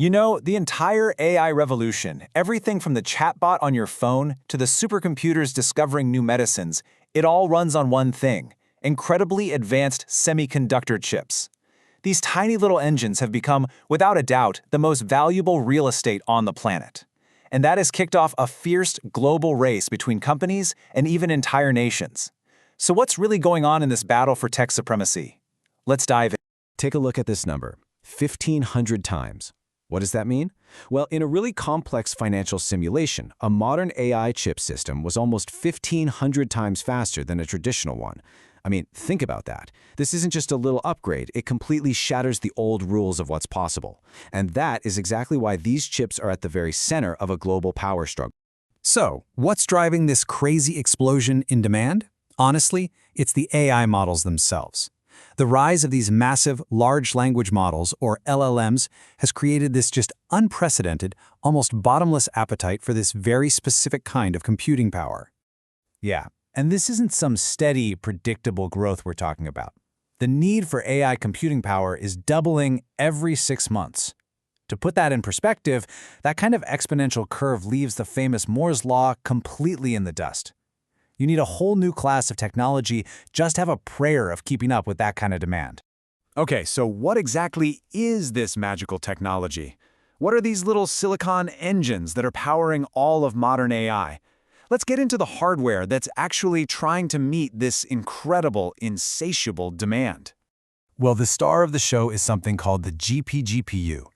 You know, the entire AI revolution, everything from the chatbot on your phone to the supercomputers discovering new medicines, it all runs on one thing: incredibly advanced semiconductor chips. These tiny little engines have become, without a doubt, the most valuable real estate on the planet. And that has kicked off a fierce global race between companies and even entire nations. So what's really going on in this battle for tech supremacy? Let's dive in. Take a look at this number, 1,500 times. What does that mean? Well, in a really complex financial simulation, a modern AI chip system was almost 1,500 times faster than a traditional one. I mean, think about that. This isn't just a little upgrade, it completely shatters the old rules of what's possible. And that is exactly why these chips are at the very center of a global power struggle. So, what's driving this crazy explosion in demand? Honestly, it's the AI models themselves. The rise of these massive large language models, or LLMs, has created this just unprecedented, almost bottomless appetite for this very specific kind of computing power. Yeah, and this isn't some steady, predictable growth we're talking about. The need for AI computing power is doubling every 6 months. To put that in perspective, that kind of exponential curve leaves the famous Moore's Law completely in the dust. You need a whole new class of technology just to have a prayer of keeping up with that kind of demand. Okay, so what exactly is this magical technology? What are these little silicon engines that are powering all of modern AI? Let's get into the hardware that's actually trying to meet this incredible, insatiable demand. Well, the star of the show is something called the GPGPU.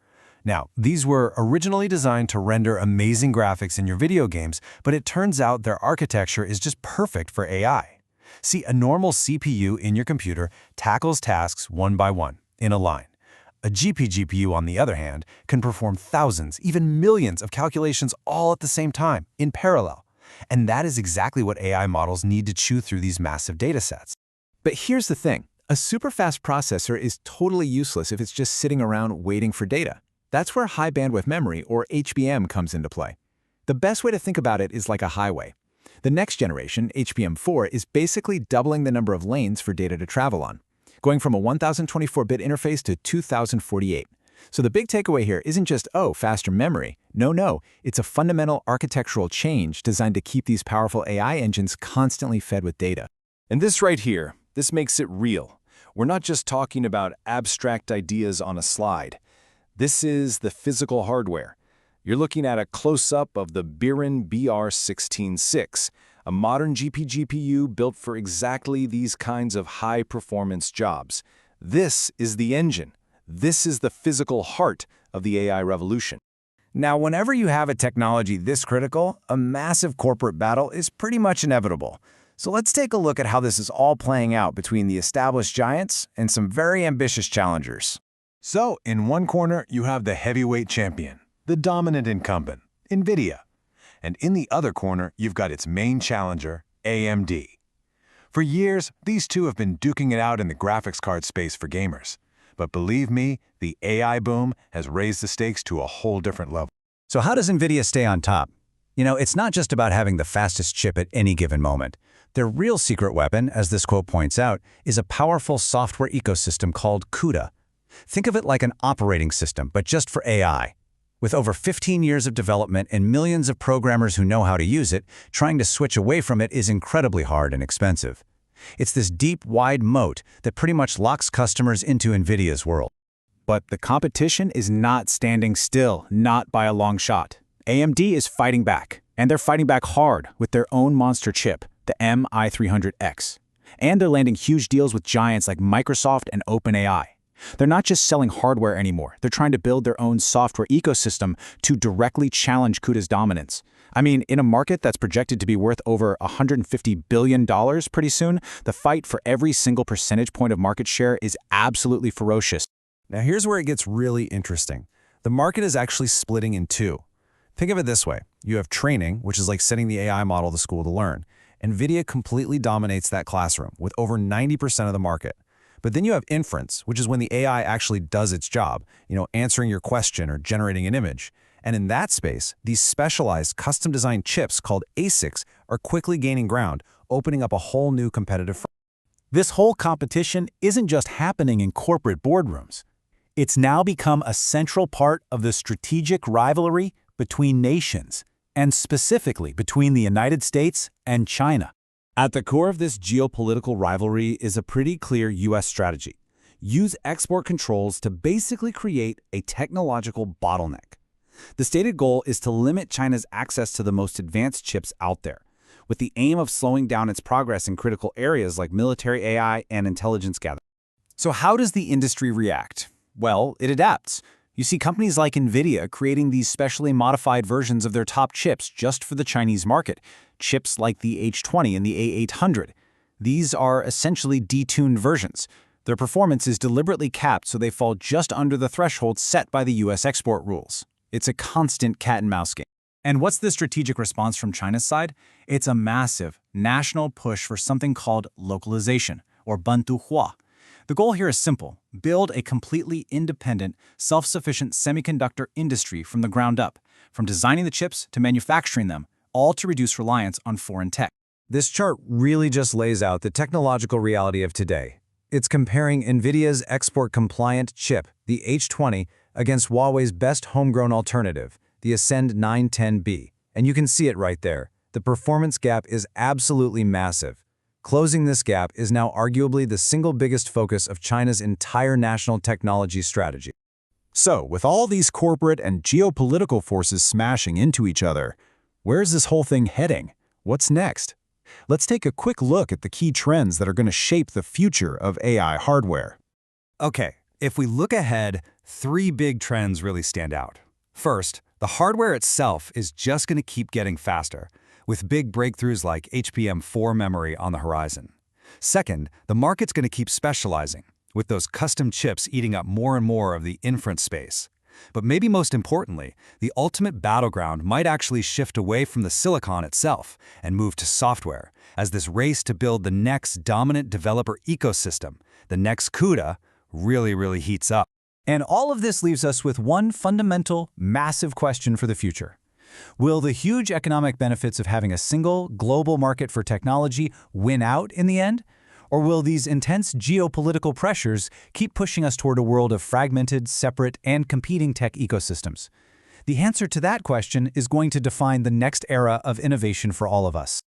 Now, these were originally designed to render amazing graphics in your video games, but it turns out their architecture is just perfect for AI. See, a normal CPU in your computer tackles tasks one by one, in a line. A GPGPU, on the other hand, can perform thousands, even millions of calculations all at the same time, in parallel. And that is exactly what AI models need to chew through these massive datasets. But here's the thing. A super-fast processor is totally useless if it's just sitting around waiting for data. That's where high bandwidth memory, or HBM, comes into play. The best way to think about it is like a highway. The next generation, HBM4, is basically doubling the number of lanes for data to travel on, going from a 1024-bit interface to 2048. So the big takeaway here isn't just, oh, faster memory. No, it's a fundamental architectural change designed to keep these powerful AI engines constantly fed with data. And this right here, this makes it real. We're not just talking about abstract ideas on a slide. This is the physical hardware. You're looking at a close-up of the Biren BR166, a modern GPGPU built for exactly these kinds of high-performance jobs. This is the engine. This is the physical heart of the AI revolution. Now, whenever you have a technology this critical, a massive corporate battle is pretty much inevitable. So let's take a look at how this is all playing out between the established giants and some very ambitious challengers. So, in one corner, you have the heavyweight champion, the dominant incumbent, NVIDIA. And in the other corner, you've got its main challenger, AMD. For years, these two have been duking it out in the graphics card space for gamers. But believe me, the AI boom has raised the stakes to a whole different level. So how does NVIDIA stay on top? You know, it's not just about having the fastest chip at any given moment. Their real secret weapon, as this quote points out, is a powerful software ecosystem called CUDA. Think of it like an operating system, but just for AI. With over 15 years of development and millions of programmers who know how to use it, trying to switch away from it is incredibly hard and expensive. It's this deep, wide moat that pretty much locks customers into NVIDIA's world. But the competition is not standing still, not by a long shot. AMD is fighting back, and they're fighting back hard with their own monster chip, the MI300X. And they're landing huge deals with giants like Microsoft and OpenAI. They're not just selling hardware anymore. They're trying to build their own software ecosystem to directly challenge CUDA's dominance. I mean, in a market that's projected to be worth over $150 billion pretty soon, the fight for every single percentage point of market share is absolutely ferocious. Now here's where it gets really interesting. The market is actually splitting in two. Think of it this way. You have training, which is like setting the AI model to school to learn. NVIDIA completely dominates that classroom with over 90% of the market. But then you have inference, which is when the AI actually does its job, answering your question or generating an image. And in that space, these specialized custom-designed chips called ASICs are quickly gaining ground, opening up a whole new competitive front. This whole competition isn't just happening in corporate boardrooms. It's now become a central part of the strategic rivalry between nations, and specifically between the United States and China. At the core of this geopolitical rivalry is a pretty clear U.S. strategy. Use export controls to basically create a technological bottleneck. The stated goal is to limit China's access to the most advanced chips out there, with the aim of slowing down its progress in critical areas like military AI and intelligence gathering. So how does the industry react? Well, it adapts. You see companies like NVIDIA creating these specially modified versions of their top chips just for the Chinese market, chips like the H20 and the A800. These are essentially detuned versions. Their performance is deliberately capped so they fall just under the threshold set by the U.S. export rules. It's a constant cat-and-mouse game. And what's the strategic response from China's side? It's a massive national push for something called localization, or Bantuhua. The goal here is simple: build a completely independent, self-sufficient semiconductor industry from the ground up, from designing the chips to manufacturing them, all to reduce reliance on foreign tech. This chart really just lays out the technological reality of today. It's comparing NVIDIA's export-compliant chip, the H20, against Huawei's best homegrown alternative, the Ascend 910B. And you can see it right there. The performance gap is absolutely massive. Closing this gap is now arguably the single biggest focus of China's entire national technology strategy. So, with all these corporate and geopolitical forces smashing into each other, where's this whole thing heading? What's next? Let's take a quick look at the key trends that are going to shape the future of AI hardware. Okay, if we look ahead, 3 big trends really stand out. First, the hardware itself is just going to keep getting faster, with big breakthroughs like HBM4 memory on the horizon. Second, the market's going to keep specializing, with those custom chips eating up more and more of the inference space. But maybe most importantly, the ultimate battleground might actually shift away from the silicon itself and move to software, as this race to build the next dominant developer ecosystem, the next CUDA, really heats up. And all of this leaves us with one fundamental, massive question for the future. Will the huge economic benefits of having a single, global market for technology win out in the end? Or will these intense geopolitical pressures keep pushing us toward a world of fragmented, separate, and competing tech ecosystems? The answer to that question is going to define the next era of innovation for all of us.